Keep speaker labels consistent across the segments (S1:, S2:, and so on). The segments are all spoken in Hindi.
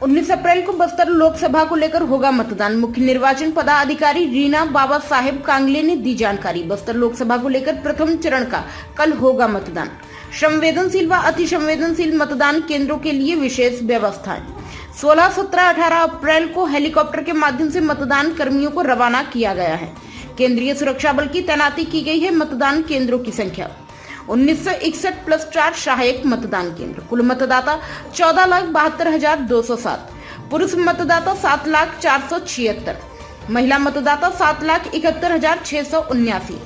S1: 19 अप्रैल को बस्तर लोकसभा को लेकर होगा मतदान। मुख्य निर्वाचन पदाधिकारी रीना बाबा साहेब कांगले ने दी जानकारी। बस्तर लोकसभा को लेकर प्रथम चरण का कल होगा मतदान। संवेदनशील व अति संवेदनशील मतदान केंद्रों के लिए विशेष व्यवस्थाएं। 16, 17, 18 अप्रैल को हेलीकॉप्टर के माध्यम से मतदान कर्मियों को रवाना किया गया है। केंद्रीय सुरक्षा बल की तैनाती की गई है। मतदान केंद्रों की संख्या 1961 प्लस 4 सहायक मतदान केंद्र। कुल मतदाता 14,72,207। पुरुष मतदाता 7,04,76। महिला मतदाता 7,71,679।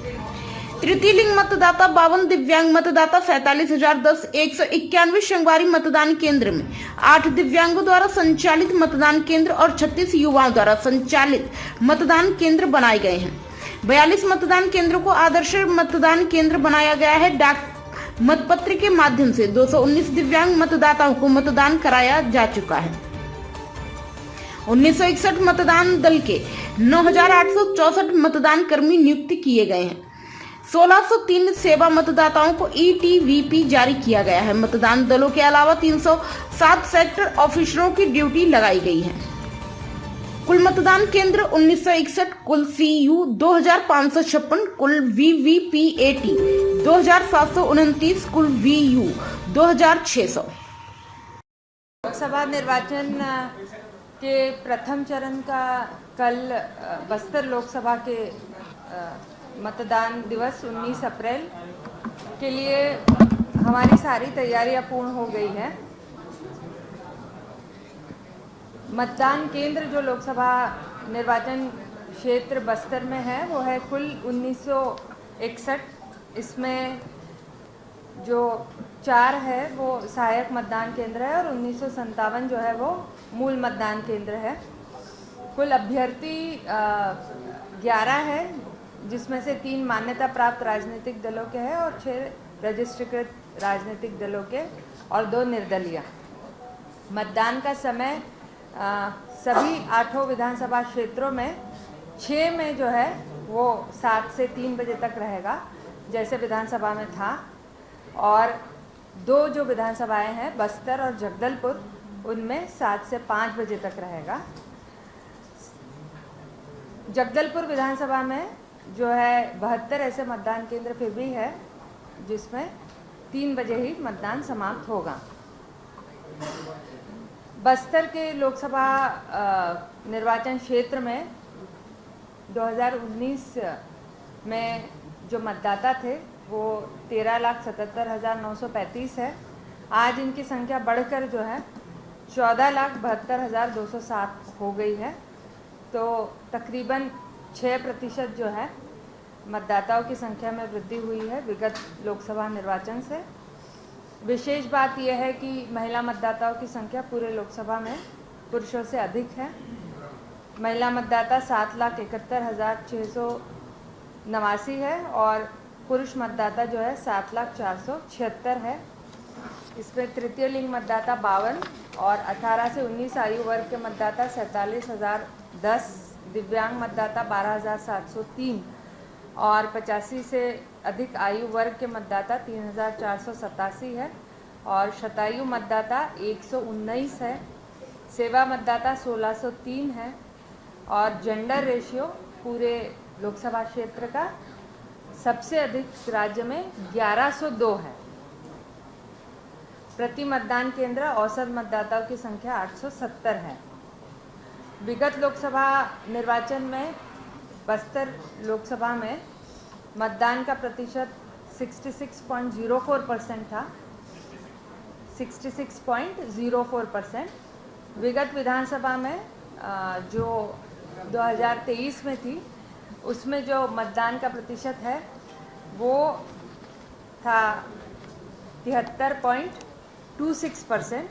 S1: तृतीय लिंग मतदाता 52। दिव्यांग मतदाता 47,010। 191 संगवारी मतदान केंद्र में 8 दिव्यांगों द्वारा संचालित मतदान केंद्र और 36 युवाओं द्वारा संचालित मतदान केंद्र बनाए गए हैं। 42 मतदान केंद्रों को आदर्श मतदान केंद्र बनाया गया है। डाक मतपत्र के माध्यम से 219 दिव्यांग मतदाताओं को मतदान कराया जा चुका है। 1961 मतदान दल के 9,864 मतदान कर्मी नियुक्त किए गए हैं। 1603 सेवा मतदाताओं को ETVP जारी किया गया है। मतदान दलों के अलावा 307 सेक्टर ऑफिसरों की ड्यूटी लगाई गई है। कुल मतदान केंद्र 1961, कुल CU 2,556, कुल VVPAT 2,729, कुल VU 2,600।
S2: लोकसभा निर्वाचन के प्रथम चरण का कल बस्तर लोकसभा के मतदान दिवस 19 अप्रैल के लिए हमारी सारी तैयारियां पूर्ण हो गई हैं। मतदान केंद्र जो लोकसभा निर्वाचन क्षेत्र बस्तर में है वो है कुल 1961। इसमें जो 4 है वो सहायक मतदान केंद्र है और 1957 जो है वो मूल मतदान केंद्र है। कुल अभ्यर्थी 11 है, जिसमें से 3 मान्यता प्राप्त राजनीतिक दलों के हैं और 6 रजिस्ट्रीकृत राजनीतिक दलों के और 2 निर्दलीय। मतदान का समय सभी 8 विधानसभा क्षेत्रों में 6 में जो है वो 7 से 3 बजे तक रहेगा, जैसे विधानसभा में था, और 2 जो विधानसभाएं हैं बस्तर और जगदलपुर, उनमें 7 से 5 बजे तक रहेगा। जगदलपुर विधानसभा में जो है 72 ऐसे मतदान केंद्र फिर भी है, जिसमें 3 बजे ही मतदान समाप्त होगा। बस्तर के लोकसभा निर्वाचन क्षेत्र में 2019 में जो मतदाता थे वो 13,77,935 है। आज इनकी संख्या बढ़कर जो है 14,72,207 हो गई है। तो तकरीबन 6% जो है मतदाताओं की संख्या में वृद्धि हुई है विगत लोकसभा निर्वाचन से। विशेष बात यह है कि महिला मतदाताओं की संख्या पूरे लोकसभा में पुरुषों से अधिक है। महिला मतदाता 7,71,689 है और पुरुष मतदाता जो है 7,04,76 है। इसमें तृतीय लिंग मतदाता 52 और 18 से 19 आयु वर्ग के मतदाता 47,010, दिव्यांग मतदाता 12,703 और 85 से अधिक आयु वर्ग के मतदाता 3,487 है और शतायु मतदाता 119 है। सेवा मतदाता 1,603 है और जेंडर रेशियो पूरे लोकसभा क्षेत्र का सबसे अधिक राज्य में 1102 है। प्रति मतदान केंद्र औसत मतदाताओं की संख्या 870 है। विगत लोकसभा निर्वाचन में बस्तर लोकसभा में मतदान का प्रतिशत 66.04% था, 66.04%। विगत विधानसभा में जो 2023 में थी, उसमें जो मतदान का प्रतिशत है वो था 73.26%,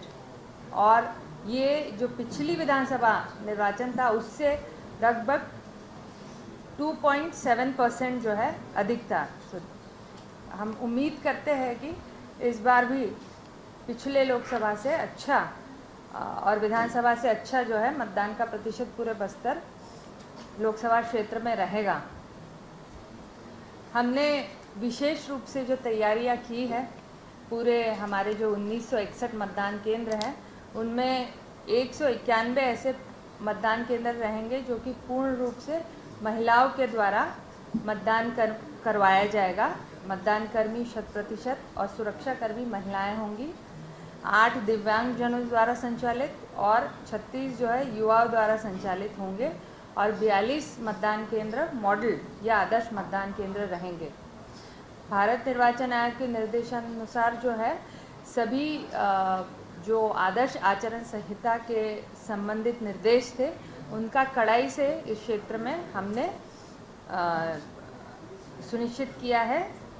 S2: और ये जो पिछली विधानसभा निर्वाचन था उससे लगभग 2.7% जो है अधिक था। तो हम उम्मीद करते हैं कि इस बार भी पिछले लोकसभा से अच्छा और विधानसभा से अच्छा जो है मतदान का प्रतिशत पूरे बस्तर लोकसभा क्षेत्र में रहेगा। हमने विशेष रूप से जो तैयारियां की है, पूरे हमारे जो 1961 मतदान केंद्र हैं उनमें 191 ऐसे मतदान केंद्र रहेंगे जो कि पूर्ण रूप से महिलाओं के द्वारा करवाया जाएगा। मतदान कर्मी 100% और सुरक्षाकर्मी महिलाएं होंगी। 8 दिव्यांगजनों द्वारा संचालित और 36 जो है युवाओं द्वारा संचालित होंगे और 42 मतदान केंद्र मॉडल या आदर्श मतदान केंद्र रहेंगे। भारत निर्वाचन आयोग के निर्देशानुसार जो है सभी जो आदर्श आचरण संहिता के संबंधित निर्देश थे उनका कड़ाई से इस क्षेत्र में हमने सुनिश्चित किया है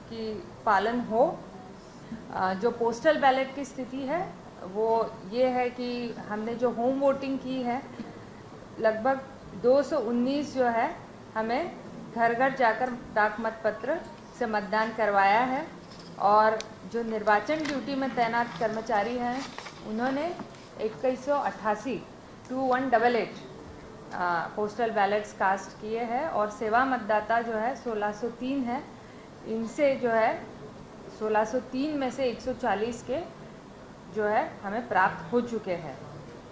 S2: कि पालन हो। जो पोस्टल बैलेट की स्थिति है वो ये है कि हमने जो होम वोटिंग की है लगभग 219 जो है हमें घर घर जाकर डाक मतपत्र से मतदान करवाया है और जो निर्वाचन ड्यूटी में तैनात कर्मचारी हैं उन्होंने 2188 पोस्टल बैलेट्स कास्ट किए हैं और सेवा मतदाता जो है 1603 है। इनसे जो है 1603 में से 140 के जो है हमें प्राप्त हो चुके हैं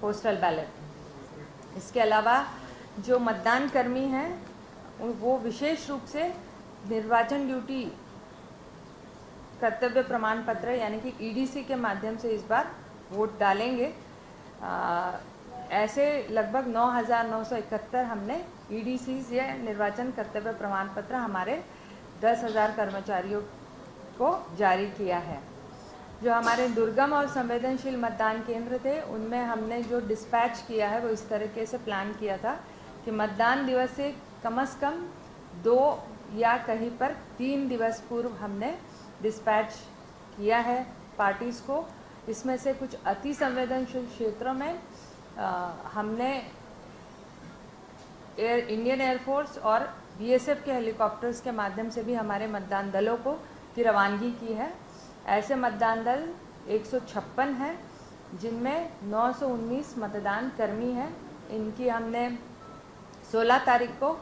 S2: पोस्टल बैलेट। इसके अलावा जो मतदान कर्मी हैं वो विशेष रूप से निर्वाचन ड्यूटी कर्तव्य प्रमाण पत्र यानी कि ईडीसी के माध्यम से इस बार वोट डालेंगे। ऐसे लगभग 9,971 हमने ईडीसीज या निर्वाचन कर्तव्य प्रमाण पत्र हमारे 10,000 कर्मचारियों को जारी किया है। जो हमारे दुर्गम और संवेदनशील मतदान केंद्र थे उनमें हमने जो डिस्पैच किया है वो इस तरीके से प्लान किया था कि मतदान दिवस से कम 2 या कहीं पर 3 दिवस पूर्व हमने डिस्पैच किया है पार्टीज़ को। इसमें से कुछ अति संवेदनशील क्षेत्रों में हमने इंडियन एयरफोर्स और बीएसएफ के हेलीकॉप्टर्स के माध्यम से भी हमारे मतदान दलों को की रवानगी की है। ऐसे मतदान दल 156 हैं जिनमें 919 मतदान कर्मी हैं। इनकी हमने 16 तारीख को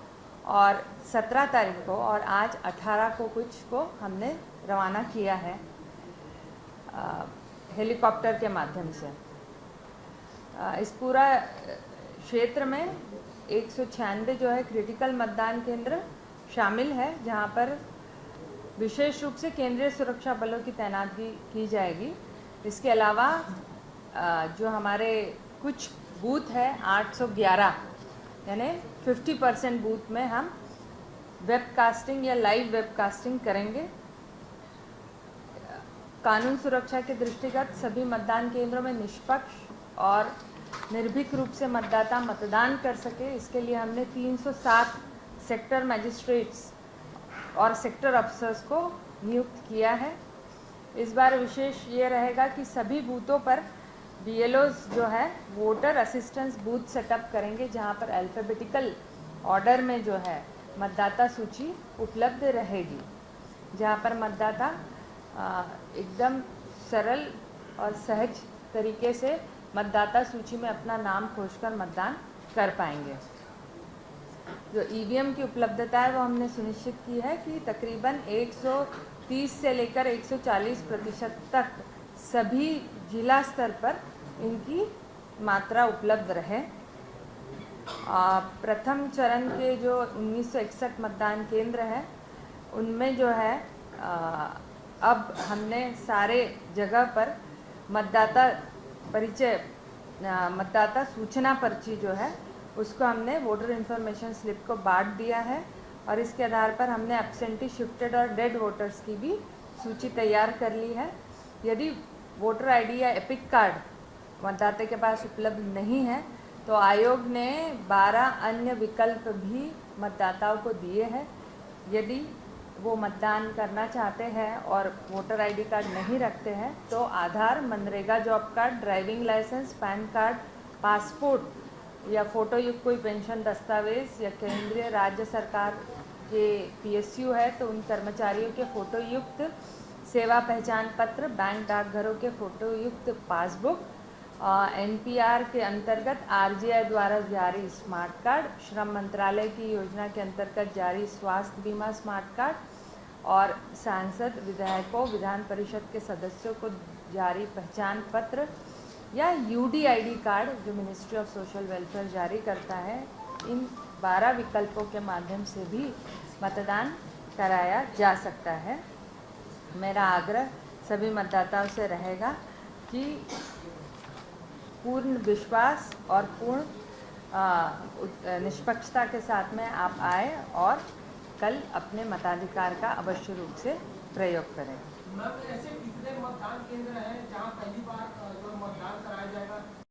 S2: और 17 तारीख को और आज 18 को कुछ को हमने रवाना किया है हेलीकॉप्टर के माध्यम से। इस पूरा क्षेत्र में 196 जो है क्रिटिकल मतदान केंद्र शामिल है जहां पर विशेष रूप से केंद्रीय सुरक्षा बलों की तैनाती की जाएगी। इसके अलावा जो हमारे कुछ बूथ है 811 यानी 50% बूथ में हम वेबकास्टिंग या लाइव वेबकास्टिंग करेंगे। कानून सुरक्षा के दृष्टिगत सभी मतदान केंद्रों में निष्पक्ष और निर्भीक रूप से मतदाता मतदान कर सके इसके लिए हमने 307 सेक्टर मजिस्ट्रेट्स और सेक्टर अफसर्स को नियुक्त किया है। इस बार विशेष ये रहेगा कि सभी बूथों पर बीएलओज जो है वोटर असिस्टेंस बूथ सेटअप करेंगे जहां पर अल्फ़ाबेटिकल ऑर्डर में जो है मतदाता सूची उपलब्ध रहेगी, जहां पर मतदाता एकदम सरल और सहज तरीके से मतदाता सूची में अपना नाम खोजकर मतदान कर पाएंगे। जो ईवीएम की उपलब्धता है वो हमने सुनिश्चित की है कि तकरीबन 130 से लेकर 140% तक सभी जिला स्तर पर इनकी मात्रा उपलब्ध रहे। प्रथम चरण के जो 1961 मतदान केंद्र हैं उनमें जो है अब हमने सारे जगह पर मतदाता परिचय मतदाता सूचना पर्ची जो है उसको हमने वोटर इन्फॉर्मेशन स्लिप को बांट दिया है और इसके आधार पर हमने एब्सेंटी, शिफ्टेड और डेड वोटर्स की भी सूची तैयार कर ली है। यदि वोटर आईडी या एपिक कार्ड मतदाता के पास उपलब्ध नहीं है तो आयोग ने 12 अन्य विकल्प भी मतदाताओं को दिए हैं। यदि वो मतदान करना चाहते हैं और वोटर आईडी कार्ड नहीं रखते हैं तो Aadhaar, MNREGA job card, driving licence, PAN card, passport या फ़ोटो युक्त कोई पेंशन दस्तावेज़ या केंद्रीय राज्य सरकार के पीएसयू है तो उन कर्मचारियों के फ़ोटो युक्त सेवा पहचान पत्र, बैंक डाकघरों के फ़ोटो युक्त पासबुक, एनपीआर के अंतर्गत आरजीआई द्वारा जारी स्मार्ट कार्ड, श्रम मंत्रालय की योजना के अंतर्गत जारी स्वास्थ्य बीमा स्मार्ट कार्ड और सांसद, विधायकों, विधान परिषद के सदस्यों को जारी पहचान पत्र, या UDID कार्ड जो मिनिस्ट्री ऑफ सोशल वेलफेयर जारी करता है, इन 12 विकल्पों के माध्यम से भी मतदान कराया जा सकता है। मेरा आग्रह सभी मतदाताओं से रहेगा कि पूर्ण विश्वास और पूर्ण निष्पक्षता के साथ में आप आए और कल अपने मताधिकार का अवश्य रूप से प्रयोग करें।
S3: ऐसे कितने मतदान केंद्र हैं जहां पहली बार जो मतदान कराया जाएगा?